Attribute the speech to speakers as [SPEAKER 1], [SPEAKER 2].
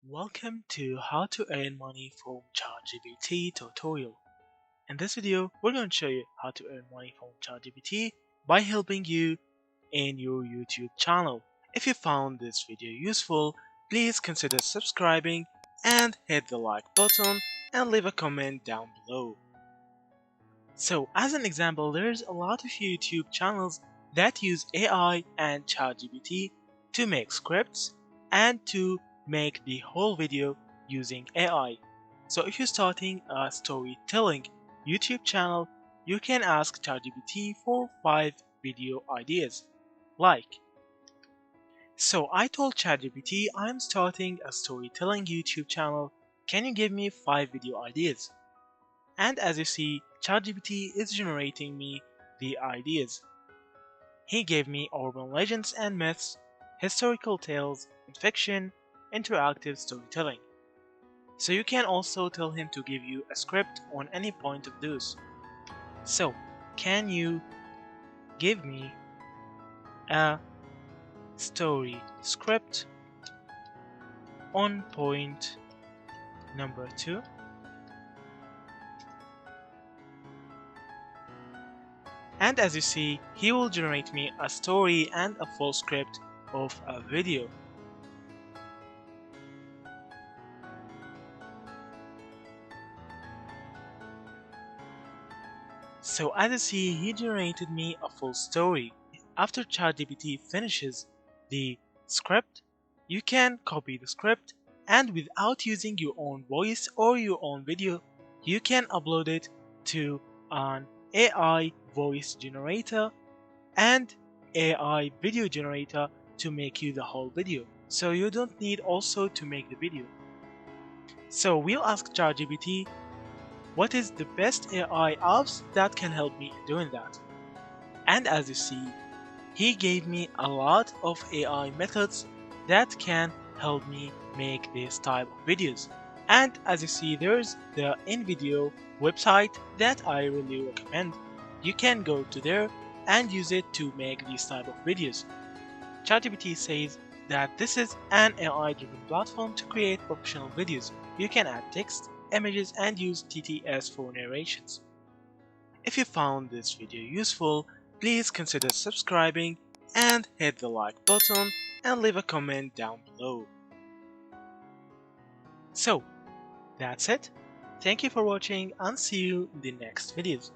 [SPEAKER 1] Welcome to How to Earn Money from ChatGPT tutorial. In this video, we're going to show you how to earn money from ChatGPT by helping you in your YouTube channel. If you found this video useful, please consider subscribing and hit the like button and leave a comment down below. So as an example, there's a lot of YouTube channels that use AI and ChatGPT to make scripts and to make the whole video using AI. So if you're starting a storytelling YouTube channel, you can ask ChatGPT for 5 video ideas. So I told ChatGPT I'm starting a storytelling YouTube channel. Can you give me 5 video ideas? And as you see, ChatGPT is generating me the ideas. He gave me urban legends and myths, historical tales, and fiction, interactive storytelling. So you can also tell him to give you a script on any point of those. So, can you give me a story script on point number 2? And as you see, he will generate me a story and a full script of a video. So as you see, he generated me a full story. After ChatGPT finishes the script, you can copy the script, and without using your own voice or your own video, you can upload it to an AI voice generator and AI video generator to make you the whole video. So you don't need also to make the video. So we'll ask ChatGPT what is the best AI apps that can help me in doing that. And as you see, he gave me a lot of AI methods that can help me make this type of videos. And as you see, there's the InVideo website that I really recommend. You can go to there and use it to make these type of videos. ChatGPT says that this is an AI-driven platform to create professional videos. You can add text, images, and use TTS for narrations. If you found this video useful, please consider subscribing and hit the like button and leave a comment down below. So, that's it. Thank you for watching and see you in the next videos.